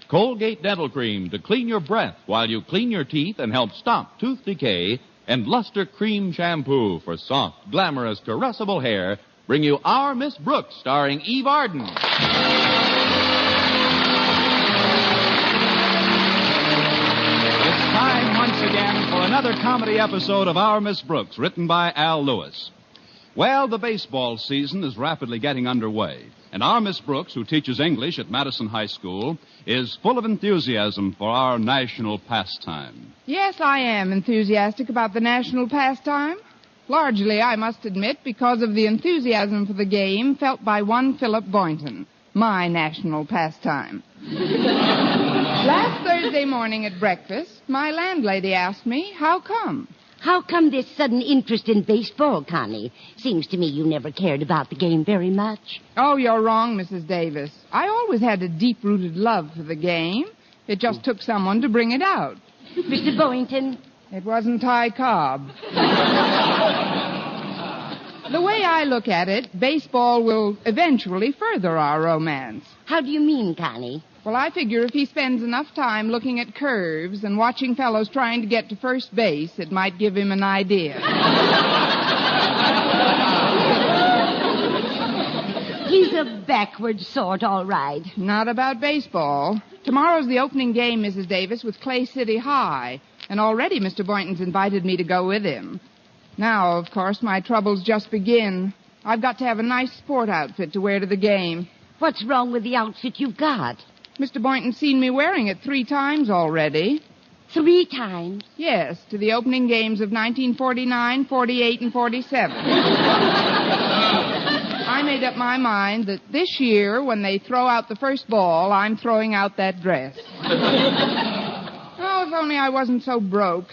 Colgate Dental Cream to clean your breath while you clean your teeth and help stop tooth decay, and Luster Cream Shampoo for soft, glamorous, caressable hair bring you Our Miss Brooks, starring Eve Arden. It's time once again for another comedy episode of Our Miss Brooks, written by Al Lewis. Well, the baseball season is rapidly getting underway, and our Miss Brooks, who teaches English at Madison High School, is full of enthusiasm for our national pastime. Yes, I am enthusiastic about the national pastime. Largely, I must admit, because of the enthusiasm for the game felt by one Philip Boynton, my national pastime. Last Thursday morning at breakfast, my landlady asked me, how come? How come this sudden interest in baseball, Connie? Seems to me you never cared about the game very much. Oh, you're wrong, Mrs. Davis. I always had a deep-rooted love for the game. It just took someone to bring it out. Mr. Boynton? It wasn't Ty Cobb. The way I look at it, baseball will eventually further our romance. How do you mean, Connie? Well, I figure if he spends enough time looking at curves and watching fellows trying to get to first base, it might give him an idea. He's a backward sort, all right. Not about baseball. Tomorrow's the opening game, Mrs. Davis, with Clay City High, and already Mr. Boynton's invited me to go with him. Now, of course, my troubles just begin. I've got to have a nice sport outfit to wear to the game. What's wrong with the outfit you've got? Mr. Boynton's seen me wearing it 3 times already. 3 times? Yes, to the opening games of 1949, 48, and 47. I made up my mind that this year, when they throw out the first ball, I'm throwing out that dress. Oh, if only I wasn't so broke.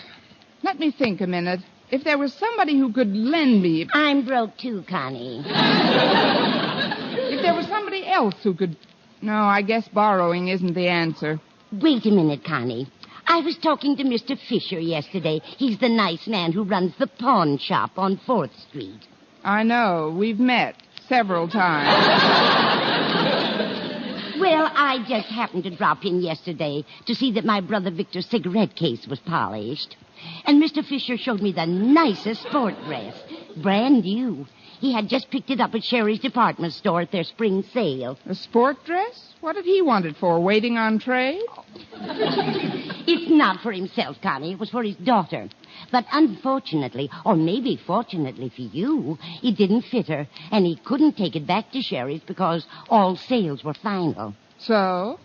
Let me think a minute. If there was somebody who could lend me... I'm broke too, Connie. If there was somebody else who could... No, I guess borrowing isn't the answer. Wait a minute, Connie. I was talking to Mr. Fisher yesterday. He's the nice man who runs the pawn shop on 4th Street. I know. We've met several times. Well, I just happened to drop in yesterday to see that my brother Victor's cigarette case was polished. And Mr. Fisher showed me the nicest sport dress. Brand new. He had just picked it up at Sherry's department store at their spring sale. A sport dress? What did he want it for, waiting on trade? It's not for himself, Connie. It was for his daughter. But unfortunately, or maybe fortunately for you, it didn't fit her, and he couldn't take it back to Sherry's because all sales were final. So?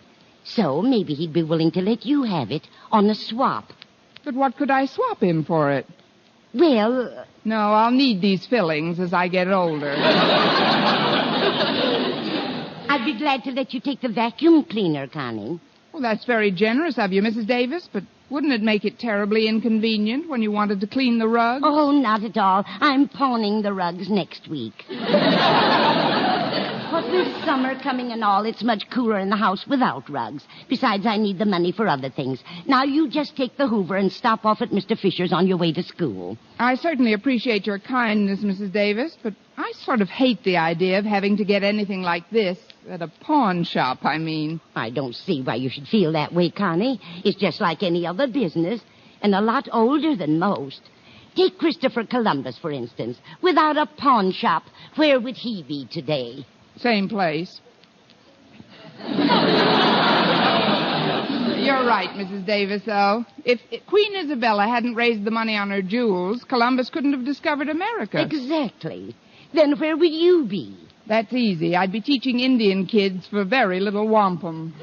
So maybe he'd be willing to let you have it on a swap. But what could I swap him for it? Well... No, I'll need these fillings as I get older. I'd be glad to let you take the vacuum cleaner, Connie. Well, that's very generous of you, Mrs. Davis, but wouldn't it make it terribly inconvenient when you wanted to clean the rugs? Oh, not at all. I'm pawning the rugs next week. What with summer coming and all, it's much cooler in the house without rugs. Besides, I need the money for other things. Now, you just take the Hoover and stop off at Mr. Fisher's on your way to school. I certainly appreciate your kindness, Mrs. Davis, but I sort of hate the idea of having to get anything like this at a pawn shop, I mean. I don't see why you should feel that way, Connie. It's just like any other business, and a lot older than most. Take Christopher Columbus, for instance. Without a pawn shop, where would he be today? Same place. You're right, Mrs. Davis, though. If Queen Isabella hadn't raised the money on her jewels, Columbus couldn't have discovered America. Exactly. Then where would you be? That's easy. I'd be teaching Indian kids for very little wampum.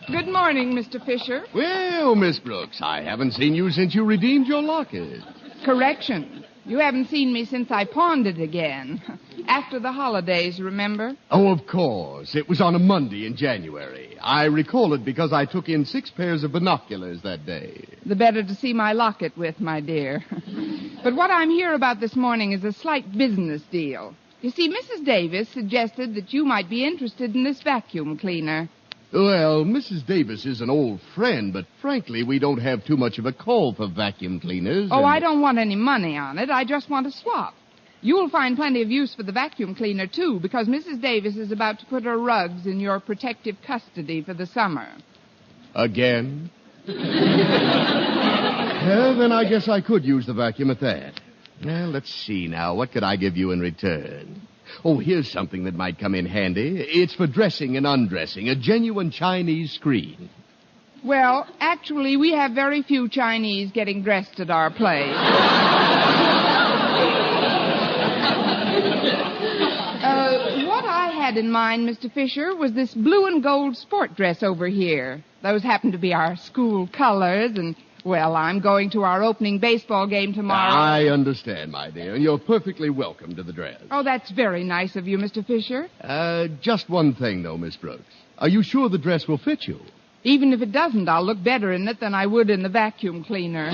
Good morning, Mr. Fisher. Well, Miss Brooks, I haven't seen you since you redeemed your locket. Correction. You haven't seen me since I pawned it again. After the holidays, remember? Oh, of course. It was on a Monday in January. I recall it because I took in 6 pairs of binoculars that day. The better to see my locket with, my dear. But what I'm here about this morning is a slight business deal. You see, Mrs. Davis suggested that you might be interested in this vacuum cleaner. Well, Mrs. Davis is an old friend, but frankly, we don't have too much of a call for vacuum cleaners. Oh, I don't want any money on it. I just want a swap. You'll find plenty of use for the vacuum cleaner, too, because Mrs. Davis is about to put her rugs in your protective custody for the summer. Again? Well, then I guess I could use the vacuum at that. Well, let's see now. What could I give you in return? Oh, here's something that might come in handy. It's for dressing and undressing, a genuine Chinese screen. Well, actually, we have very few Chinese getting dressed at our place. What I had in mind, Mr. Fisher, was this blue and gold sport dress over here. Those happen to be our school colors, and, well, I'm going to our opening baseball game tomorrow. I understand, my dear, and you're perfectly welcome to the dress. Oh, that's very nice of you, Mr. Fisher. Just one thing, though, Miss Brooks. Are you sure the dress will fit you? Even if it doesn't, I'll look better in it than I would in the vacuum cleaner.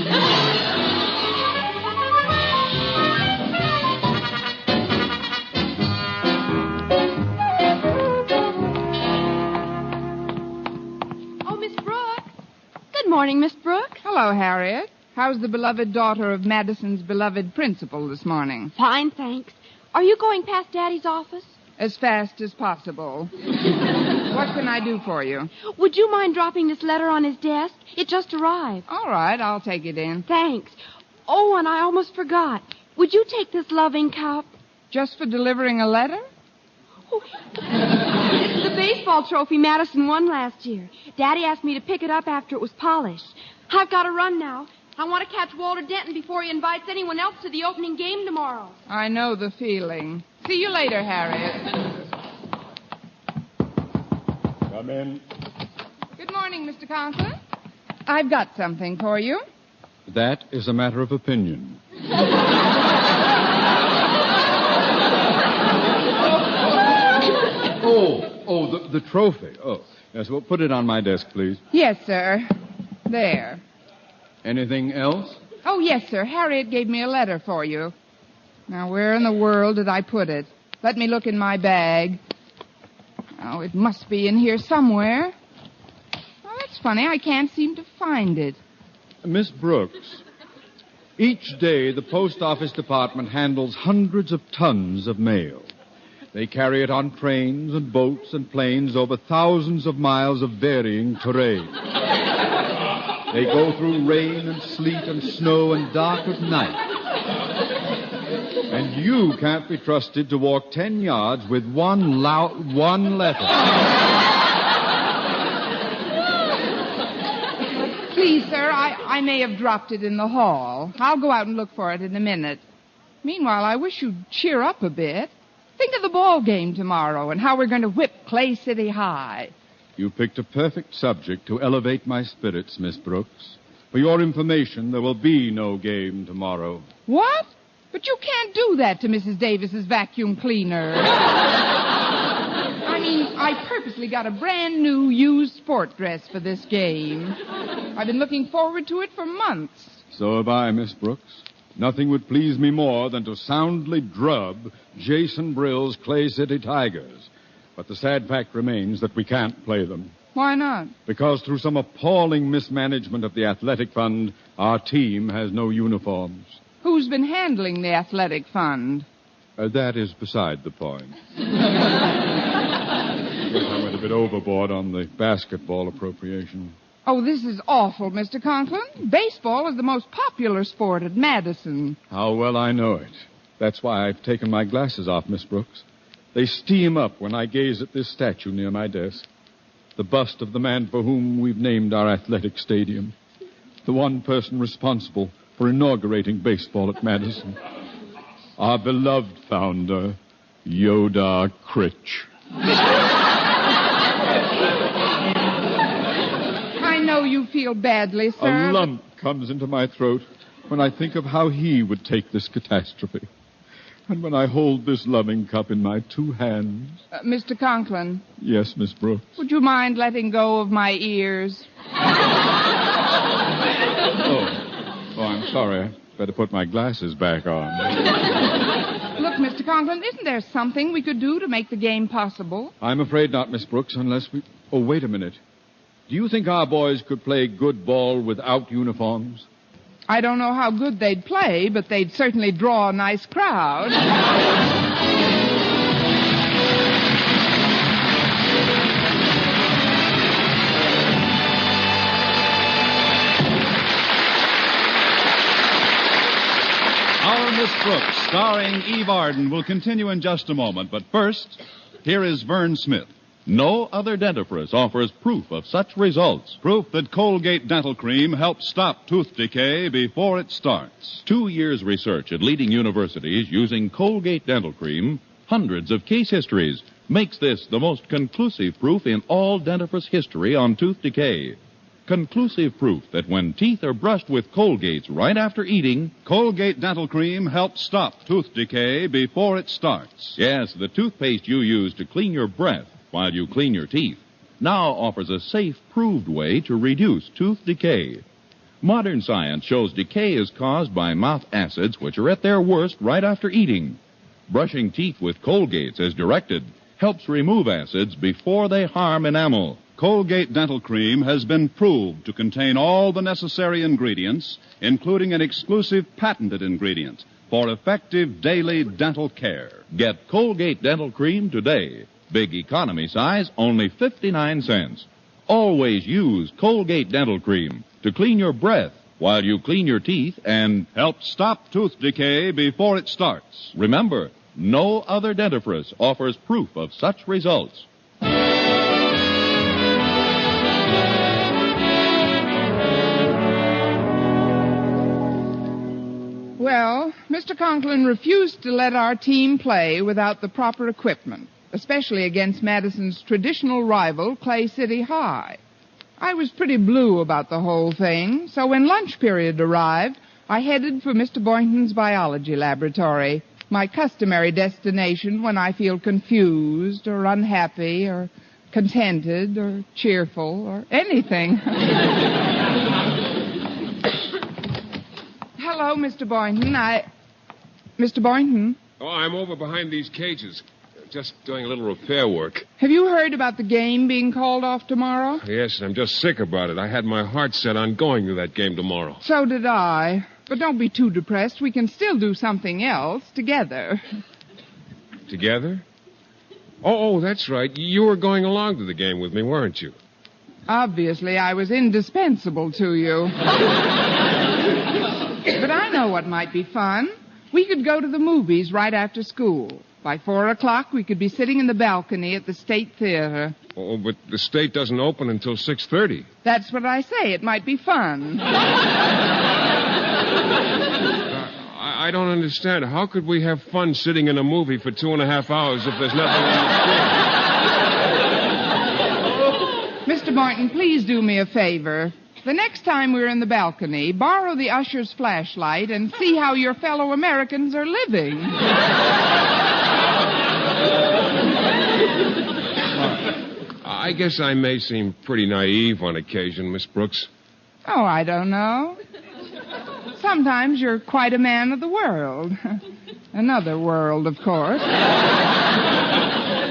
Good morning, Miss Brooks. Hello, Harriet. How's the beloved daughter of Madison's beloved principal this morning? Fine, thanks. Are you going past Daddy's office? As fast as possible. What can I do for you? Would you mind dropping this letter on his desk? It just arrived. All right, I'll take it in. Thanks. Oh, and I almost forgot. Would you take this loving cup? Just for delivering a letter? Oh, it's the baseball trophy Madison won last year. Daddy asked me to pick it up after it was polished. I've got to run now. I want to catch Walter Denton before he invites anyone else to the opening game tomorrow. I know the feeling. See you later, Harriet. Come in. Good morning, Mr. Conklin. I've got something for you. That is a matter of opinion. The trophy. Oh, yes, well, put it on my desk, please. Yes, sir. There. Anything else? Oh, yes, sir. Harriet gave me a letter for you. Now, where in the world did I put it? Let me look in my bag. Oh, it must be in here somewhere. Oh, that's funny. I can't seem to find it. Miss Brooks, each day the post office department handles hundreds of tons of mail. They carry it on trains and boats and planes over thousands of miles of varying terrain. They go through rain and sleet and snow and dark of night. And you can't be trusted to walk 10 yards with one letter. Please, sir, I may have dropped it in the hall. I'll go out and look for it in a minute. Meanwhile, I wish you'd cheer up a bit. Think of the ball game tomorrow and how we're going to whip Clay City High. You picked a perfect subject to elevate my spirits, Miss Brooks. For your information, there will be no game tomorrow. What? But you can't do that to Mrs. Davis's vacuum cleaner. I mean, I purposely got a brand new used sport dress for this game. I've been looking forward to it for months. So have I, Miss Brooks. Nothing would please me more than to soundly drub Jason Brill's Clay City Tigers. But the sad fact remains that we can't play them. Why not? Because through some appalling mismanagement of the athletic fund, our team has no uniforms. Who's been handling the athletic fund? That is beside the point. I went a bit overboard on the basketball appropriation. Oh, this is awful, Mr. Conklin. Baseball is the most popular sport at Madison. How well I know it. That's why I've taken my glasses off, Miss Brooks. They steam up when I gaze at this statue near my desk. The bust of the man for whom we've named our athletic stadium. The one person responsible for inaugurating baseball at Madison. Our beloved founder, Yoda Critch. I know you feel badly, sir. A lump comes into my throat when I think of how he would take this catastrophe. And when I hold this loving cup in my two hands... Mr. Conklin. Yes, Miss Brooks? Would you mind letting go of my ears? Oh, I'm sorry. I'd better put my glasses back on. Look, Mr. Conklin, isn't there something we could do to make the game possible? I'm afraid not, Miss Brooks, unless we... Oh, wait a minute. Do you think our boys could play good ball without uniforms? I don't know how good they'd play, but they'd certainly draw a nice crowd. Our Miss Brooks, starring Eve Arden, will continue in just a moment. But first, here is Vern Smith. No other dentifrice offers proof of such results. Proof that Colgate Dental Cream helps stop tooth decay before it starts. 2 years research at leading universities using Colgate Dental Cream, hundreds of case histories, makes this the most conclusive proof in all dentifrice history on tooth decay. Conclusive proof that when teeth are brushed with Colgates right after eating, Colgate Dental Cream helps stop tooth decay before it starts. Yes, the toothpaste you use to clean your breath while you clean your teeth now offers a safe, proved way to reduce tooth decay. Modern science shows decay is caused by mouth acids, which are at their worst right after eating. Brushing teeth with Colgates as directed helps remove acids before they harm enamel. Colgate Dental Cream has been proved to contain all the necessary ingredients, including an exclusive patented ingredient for effective daily dental care. Get Colgate Dental Cream today. Big economy size, only 59 cents. Always use Colgate Dental Cream to clean your breath while you clean your teeth and help stop tooth decay before it starts. Remember, no other dentifrice offers proof of such results. Well, Mr. Conklin refused to let our team play without the proper equipment, especially against Madison's traditional rival, Clay City High. I was pretty blue about the whole thing, so when lunch period arrived, I headed for Mr. Boynton's biology laboratory, my customary destination when I feel confused or unhappy or contented or cheerful or anything. Hello, Mr. Boynton. Mr. Boynton? Oh, I'm over behind these cages. Just doing a little repair work. Have you heard about the game being called off tomorrow? Yes, I'm just sick about it. I had my heart set on going to that game tomorrow. So did I. But don't be too depressed. We can still do something else together. Together? Oh, that's right. You were going along to the game with me, weren't you? Obviously, I was indispensable to you. But I know what might be fun. We could go to the movies right after school. By 4 o'clock, we could be sitting in the balcony at the State Theater. Oh, but the State doesn't open until 6:30. That's what I say. It might be fun. I don't understand. How could we have fun sitting in a movie for 2.5 hours if there's nothing on the screen? Mr. Boynton, please do me a favor. The next time we're in the balcony, borrow the usher's flashlight and see how your fellow Americans are living. I guess I may seem pretty naive on occasion, Miss Brooks. Oh, I don't know. Sometimes you're quite a man of the world. Another world, of course.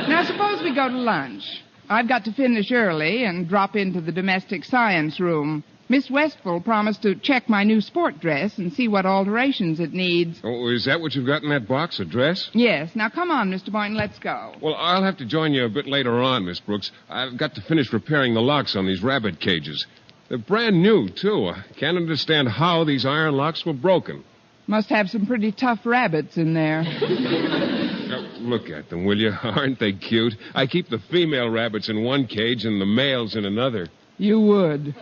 Now, suppose we go to lunch. I've got to finish early and drop into the domestic science room. Miss Westphal promised to check my new sport dress and see what alterations it needs. Oh, is that what you've got in that box, a dress? Yes. Now, come on, Mr. Boynton, let's go. Well, I'll have to join you a bit later on, Miss Brooks. I've got to finish repairing the locks on these rabbit cages. They're brand new, too. I can't understand how these iron locks were broken. Must have some pretty tough rabbits in there. Now, look at them, will you? Aren't they cute? I keep the female rabbits in one cage and the males in another. You would.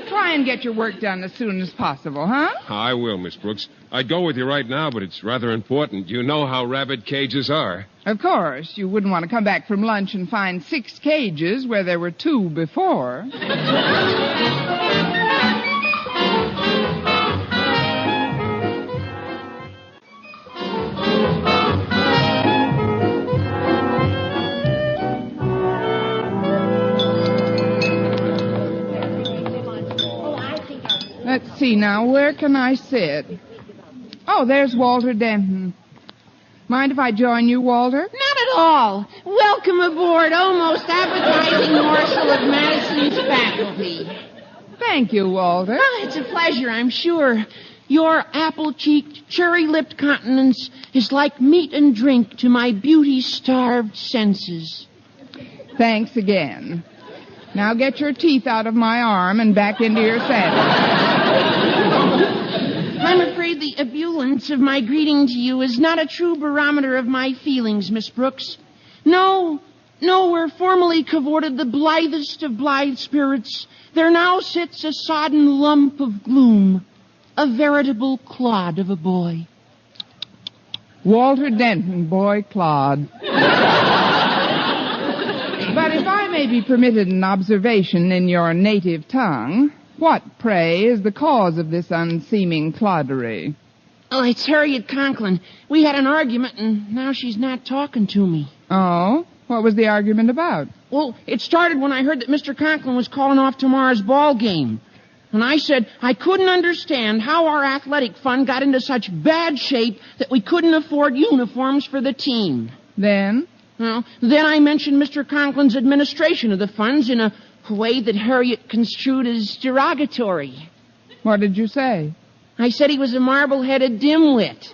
Try and get your work done as soon as possible, huh? I will, Miss Brooks. I'd go with you right now, but it's rather important. You know how rabbit cages are. Of course. You wouldn't want to come back from lunch and find 6 cages where there were 2 before. Let's see now, where can I sit? Oh, there's Walter Denton. Mind if I join you, Walter? Not at all. Welcome aboard, almost appetizing morsel of Madison's faculty. Thank you, Walter. Oh, it's a pleasure, I'm sure. Your apple-cheeked, cherry-lipped countenance is like meat and drink to my beauty-starved senses. Thanks again. Now get your teeth out of my arm and back into your saddle. I'm afraid the ebullience of my greeting to you is not a true barometer of my feelings, Miss Brooks. No, where formerly cavorted the blithest of blithe spirits, there now sits a sodden lump of gloom, a veritable clod of a boy. Walter Denton, boy clod. But if I may be permitted an observation in your native tongue, what, pray, is the cause of this unseeming cloddery? Oh, it's Harriet Conklin. We had an argument, and now she's not talking to me. Oh? What was the argument about? Well, it started when I heard that Mr. Conklin was calling off tomorrow's ball game. And I said I couldn't understand how our athletic fund got into such bad shape that we couldn't afford uniforms for the team. Then? Well, then I mentioned Mr. Conklin's administration of the funds in a way that Harriet construed as derogatory. What did you say? I said he was a marble-headed dimwit.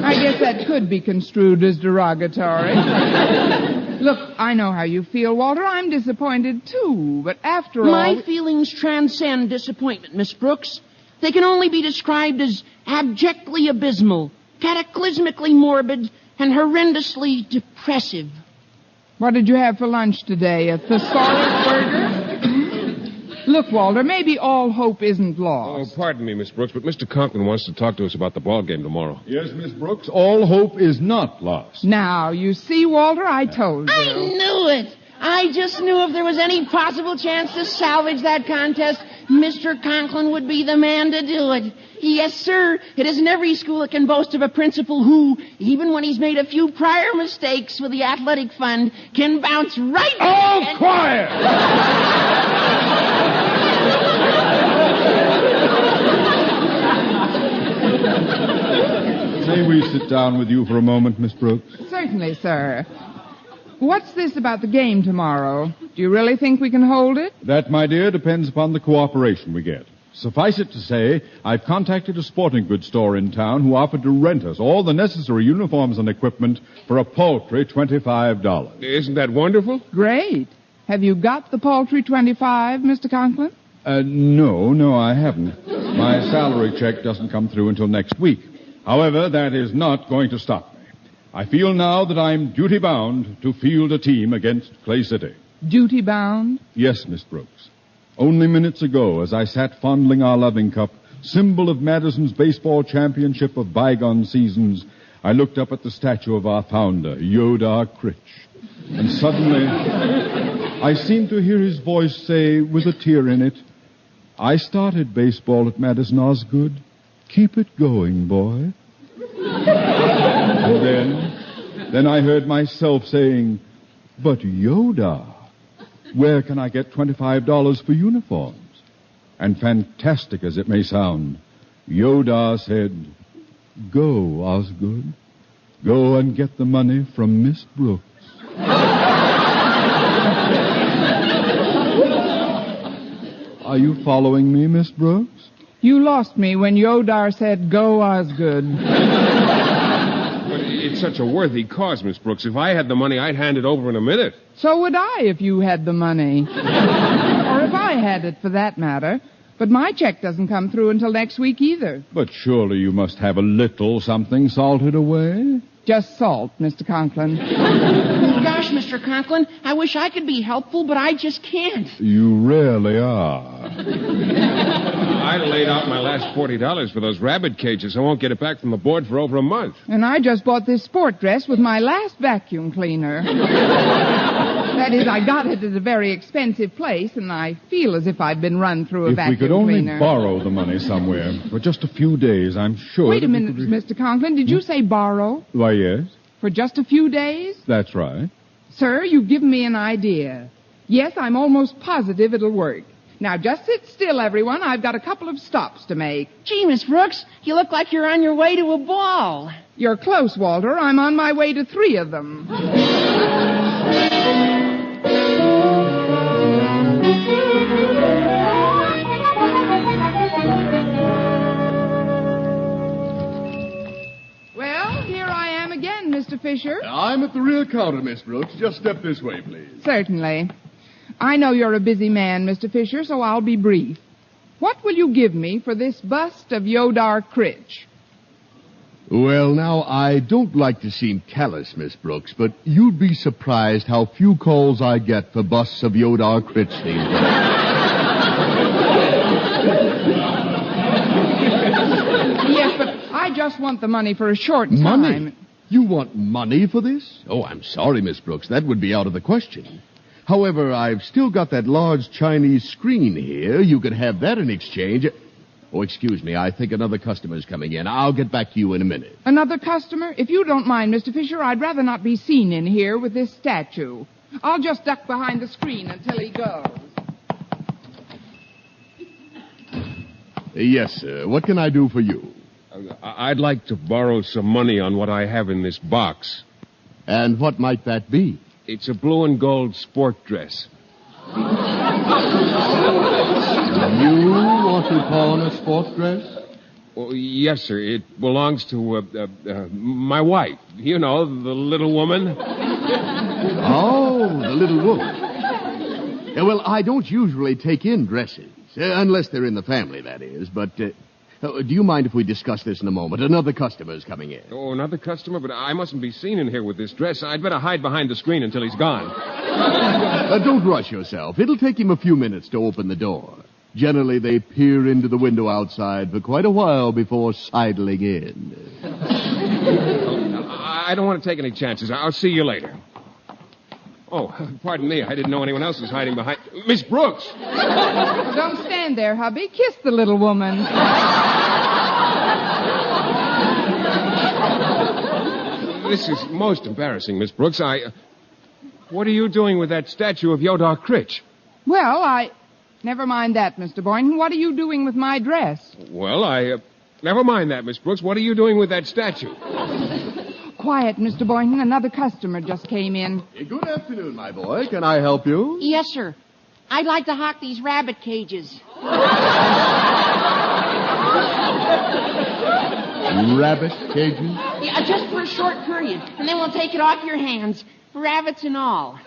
I guess that could be construed as derogatory. Look, I know how you feel, Walter. I'm disappointed, too. But after all... My feelings transcend disappointment, Miss Brooks. They can only be described as abjectly abysmal, cataclysmically morbid, and horrendously depressive. What did you have for lunch today? A thesaurus burger? Look, Walter, maybe all hope isn't lost. Oh, pardon me, Miss Brooks, but Mr. Conklin wants to talk to us about the ball game tomorrow. Yes, Miss Brooks, all hope is not lost. Now, you see, Walter, I told you. I knew it. I just knew if there was any possible chance to salvage that contest, Mr. Conklin would be the man to do it. Yes, sir. It isn't every school that can boast of a principal who, even when he's made a few prior mistakes with the athletic fund, can bounce right back. Oh, quiet! May we sit down with you for a moment, Miss Brooks? Certainly, sir. What's this about the game tomorrow? Do you really think we can hold it? That, my dear, depends upon the cooperation we get. Suffice it to say, I've contacted a sporting goods store in town who offered to rent us all the necessary uniforms and equipment for a paltry $25. Isn't that wonderful? Great. Have you got the paltry 25, Mr. Conklin? No, I haven't. My salary check doesn't come through until next week. However, that is not going to stop me. I feel now that I'm duty-bound to field a team against Clay City. Duty-bound? Yes, Miss Brooks. Only minutes ago, as I sat fondling our loving cup, symbol of Madison's baseball championship of bygone seasons, I looked up at the statue of our founder, Yodar Critch. And suddenly, I seemed to hear his voice say, with a tear in it, "I started baseball at Madison Osgood. Keep it going, boy." And then I heard myself saying, "But Yoda, where can I get $25 for uniforms?" And fantastic as it may sound, Yoda said, "Go, Osgood. Go and get the money from Miss Brooks." Are you following me, Miss Brooks? You lost me when Yodar said, "Go, Osgood." But it's such a worthy cause, Miss Brooks. If I had the money, I'd hand it over in a minute. So would I if you had the money. Or if I had it, for that matter. But my check doesn't come through until next week either. But surely you must have a little something salted away. Just salt, Mr. Conklin. Gosh, Mr. Conklin, I wish I could be helpful, but I just can't. You really are. I laid out my last $40 for those rabbit cages. I won't get it back from the board for over a month. And I just bought this sport dress with my last vacuum cleaner. That is, I got it at a very expensive place, and I feel as if I'd been run through a vacuum If we could only cleaner. borrow the money somewhere for just a few days, I'm sure... Wait a minute, Mr. Conklin. Did you say borrow? Why, yes. For just a few days? That's right. Sir, you've given me an idea. Yes, I'm almost positive it'll work. Now, just sit still, everyone. I've got a couple of stops to make. Gee, Miss Brooks, you look like you're on your way to a ball. You're close, Walter. I'm on my way to 3 of them. Well, here I am again, Mr. Fisher. I'm at the rear counter, Miss Brooks. Just step this way, please. Certainly. I know you're a busy man, Mr. Fisher, so I'll be brief. What will you give me for this bust of Yodar Critch? Well, now, I don't like to seem callous, Miss Brooks, but you'd be surprised how few calls I get for busts of Yodar Critch these days. Yes, but I just want the money for a short time. Money? You want money for this? Oh, I'm sorry, Miss Brooks. That would be out of the question. However, I've still got that large Chinese screen here. You could have that in exchange. Oh, excuse me. I think another customer's coming in. I'll get back to you in a minute. Another customer? If you don't mind, Mr. Fisher, I'd rather not be seen in here with this statue. I'll just duck behind the screen until he goes. Yes, sir. What can I do for you? I'd like to borrow some money on what I have in this box. And what might that be? It's a blue and gold sport dress. You want to pawn a sport dress? Oh, yes, sir. It belongs to my wife. You know, the little woman. Oh, the little woman. Well, I don't usually take in dresses, unless they're in the family, that is. But do you mind if we discuss this in a moment? Another customer's coming in. Oh, another customer? But I mustn't be seen in here with this dress. I'd better hide behind the screen until he's gone. Don't rush yourself. It'll take him a few minutes to open the door. Generally, they peer into the window outside for quite a while before sidling in. I don't want to take any chances. I'll see you later. Oh, pardon me. I didn't know anyone else was hiding behind... Miss Brooks! Don't stand there, hubby. Kiss the little woman. This is most embarrassing, Miss Brooks. What are you doing with that statue of Yodar Critch? Well, Never mind that, Mr. Boynton. What are you doing with my dress? Well, Never mind that, Miss Brooks. What are you doing with that statue? Quiet, Mr. Boynton. Another customer just came in. Good afternoon, my boy. Can I help you? Yes, sir. I'd like to hawk these rabbit cages. Rabbit cages? Yeah, just for a short period. And then we'll take it off your hands. Rabbits and all.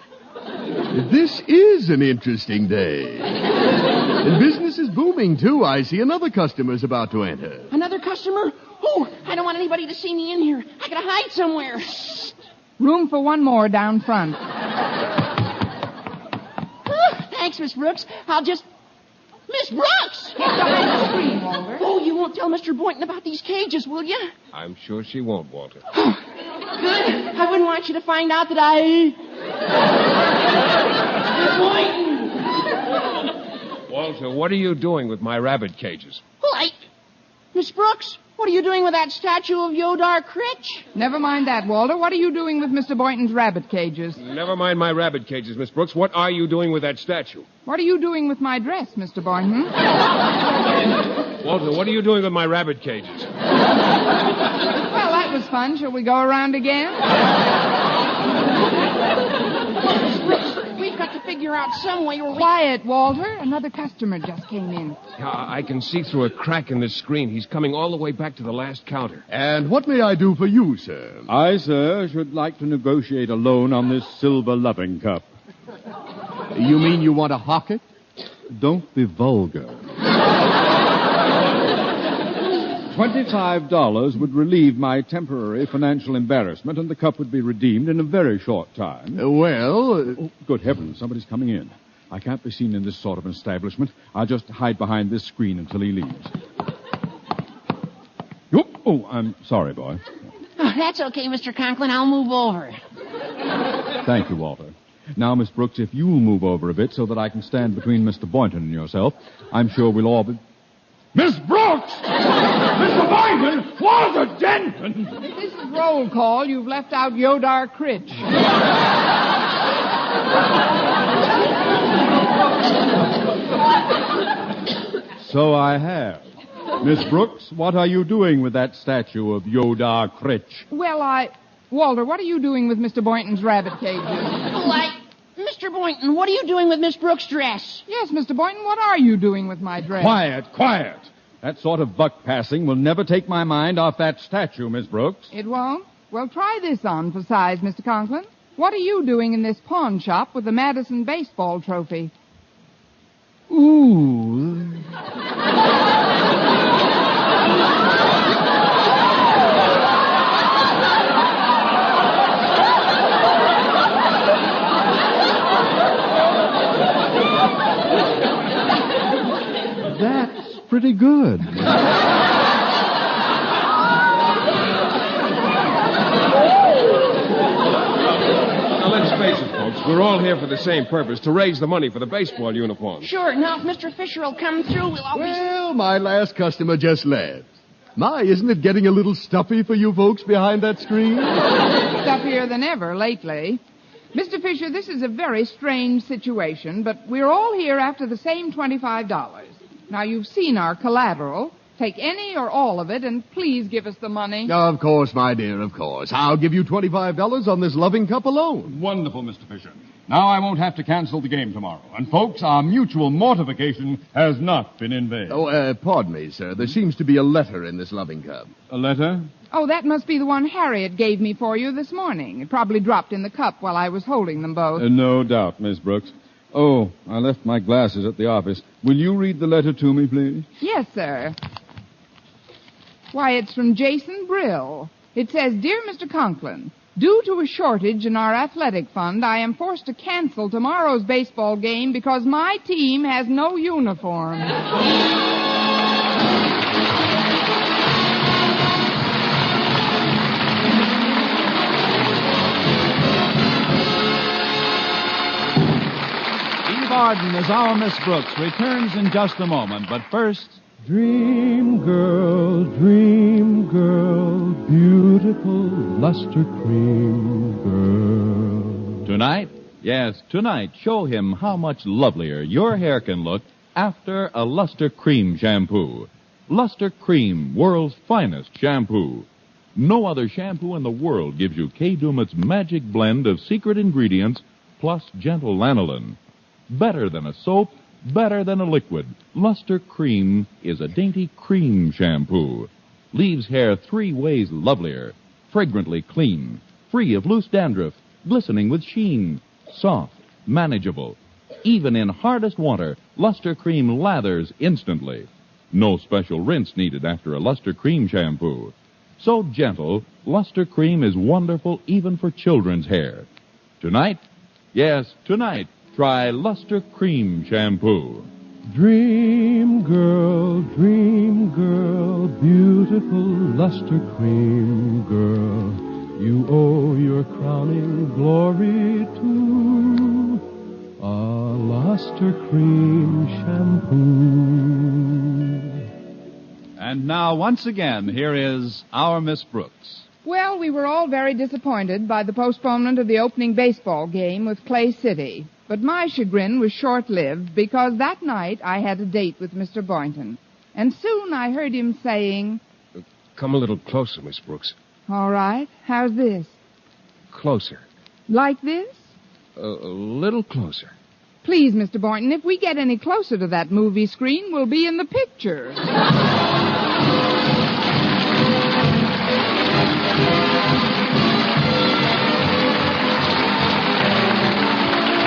This is an interesting day. And business is booming, too. I see another customer's about to enter. Another customer? Oh, I don't want anybody to see me in here. I gotta hide somewhere. Room for one more down front. Thanks, Miss Brooks. I'll just... Miss Brooks! Behind the screen, Walter. Oh, you won't tell Mr. Boynton about these cages, will you? I'm sure she won't, Walter. Good. I wouldn't want you to find out that I... Mr. Boynton! Walter, what are you doing with my rabbit cages? Well, Miss Brooks, what are you doing with that statue of Yodar Critch? Never mind that, Walter. What are you doing with Mr. Boynton's rabbit cages? Never mind my rabbit cages, Miss Brooks. What are you doing with that statue? What are you doing with my dress, Mr. Boynton? Walter, what are you doing with my rabbit cages? Well, that was fun. Shall we go around again? Miss Brooks, we've got to figure out some way where we... Quiet, Walter. Another customer just came in. I can see through a crack in the screen. He's coming all the way back to the last counter. And what may I do for you, sir? I, sir, should like to negotiate a loan on this silver loving cup. You mean you want to hawk it? Don't be vulgar. $25 would relieve my temporary financial embarrassment, and the cup would be redeemed in a very short time. Oh, good heavens, somebody's coming in. I can't be seen in this sort of an establishment. I'll just hide behind this screen until he leaves. Oh, I'm sorry, boy. Oh, that's okay, Mr. Conklin. I'll move over. Thank you, Walter. Now, Miss Brooks, if you'll move over a bit so that I can stand between Mr. Boynton and yourself, I'm sure we'll all be... Miss Brooks! Mr. Boynton! Walter Denton! This is roll call. You've left out Yodar Critch. So I have. Miss Brooks, what are you doing with that statue of Yoda Critch? Well, Walter, what are you doing with Mr. Boynton's rabbit cages? Mr. Boynton, what are you doing with Miss Brooks' dress? Yes, Mr. Boynton, what are you doing with my dress? Quiet. That sort of buck passing will never take my mind off that statue, Miss Brooks. It won't? Well, try this on for size, Mr. Conklin. What are you doing in this pawn shop with the Madison baseball trophy? Ooh. That's pretty good. Let's face it, folks. We're all here for the same purpose, to raise the money for the baseball uniforms. Sure. Now, if Mr. Fisher will come through, we'll always... Well, my last customer just left. My, isn't it getting a little stuffy for you folks behind that screen? Stuffier than ever lately. Mr. Fisher, this is a very strange situation, but we're all here after the same $25. Now, you've seen our collateral. Take any or all of it, and please give us the money. Of course, my dear, of course. I'll give you $25 on this loving cup alone. Wonderful, Mr. Fisher. Now I won't have to cancel the game tomorrow. And, folks, our mutual mortification has not been in vain. Oh, pardon me, sir. There seems to be a letter in this loving cup. A letter? Oh, that must be the one Harriet gave me for you this morning. It probably dropped in the cup while I was holding them both. No doubt, Miss Brooks. Oh, I left my glasses at the office. Will you read the letter to me, please? Yes, sir. Why, it's from Jason Brill. It says, Dear Mr. Conklin, due to a shortage in our athletic fund, I am forced to cancel tomorrow's baseball game because my team has no uniform. Eve Arden as our Miss Brooks returns in just a moment, but first... Dream girl, beautiful luster cream girl. Tonight, yes, tonight, show him how much lovelier your hair can look after a Luster Cream shampoo. Luster Cream, world's finest shampoo. No other shampoo in the world gives you Kay Daumit's magic blend of secret ingredients plus gentle lanolin. Better than a soap, better than a liquid. Luster Cream is a dainty cream shampoo. Leaves hair 3 ways lovelier. Fragrantly clean. Free of loose dandruff. Glistening with sheen. Soft. Manageable. Even in hardest water, Luster Cream lathers instantly. No special rinse needed after a Luster Cream shampoo. So gentle, Luster Cream is wonderful even for children's hair. Tonight, yes, tonight, try Luster Cream shampoo. Dream girl, beautiful luster cream girl. You owe your crowning glory to a luster cream shampoo. And now, once again, here is our Miss Brooks. Well, we were all very disappointed by the postponement of the opening baseball game with Clay City. But my chagrin was short-lived because that night I had a date with Mr. Boynton. And soon I heard him saying... Come a little closer, Miss Brooks. All right. How's this? Closer. Like this? A little closer. Please, Mr. Boynton, if we get any closer to that movie screen, we'll be in the picture.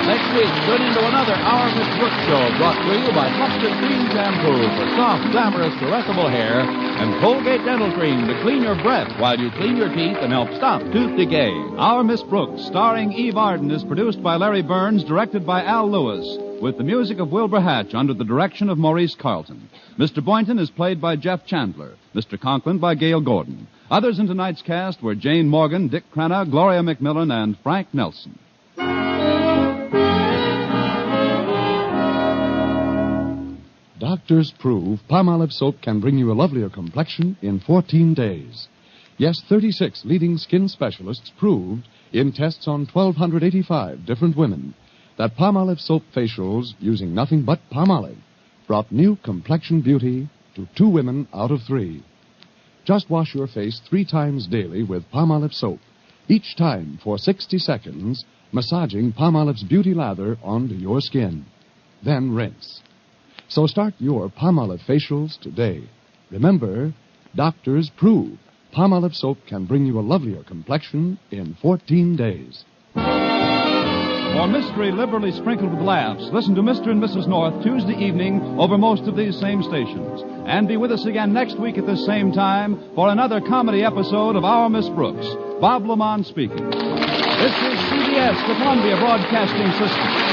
Next week, tune into another Our Miss Brooks show brought to you by Luster Cream Shampoo for soft, glamorous, caressable hair and Colgate Dental Cream to clean your breath while you clean your teeth and help stop tooth decay. Our Miss Brooks, starring Eve Arden, is produced by Larry Burns, directed by Al Lewis, with the music of Wilbur Hatch under the direction of Maurice Carlton. Mr. Boynton is played by Jeff Chandler, Mr. Conklin by Gale Gordon. Others in tonight's cast were Jane Morgan, Dick Crenna, Gloria McMillan, and Frank Nelson. Doctors prove Palmolive soap can bring you a lovelier complexion in 14 days. Yes, 36 leading skin specialists proved in tests on 1,285 different women that Palmolive soap facials, using nothing but Palmolive, brought new complexion beauty to 2 women out of 3. Just wash your face 3 times daily with Palmolive soap, each time for 60 seconds, massaging Palmolive's beauty lather onto your skin. Then rinse. So start your Palmolive facials today. Remember, doctors prove Palmolive soap can bring you a lovelier complexion in 14 days. For mystery liberally sprinkled with laughs, listen to Mr. and Mrs. North Tuesday evening over most of these same stations. And be with us again next week at this same time for another comedy episode of Our Miss Brooks. Bob Lamont speaking. This is CBS, the Columbia Broadcasting System.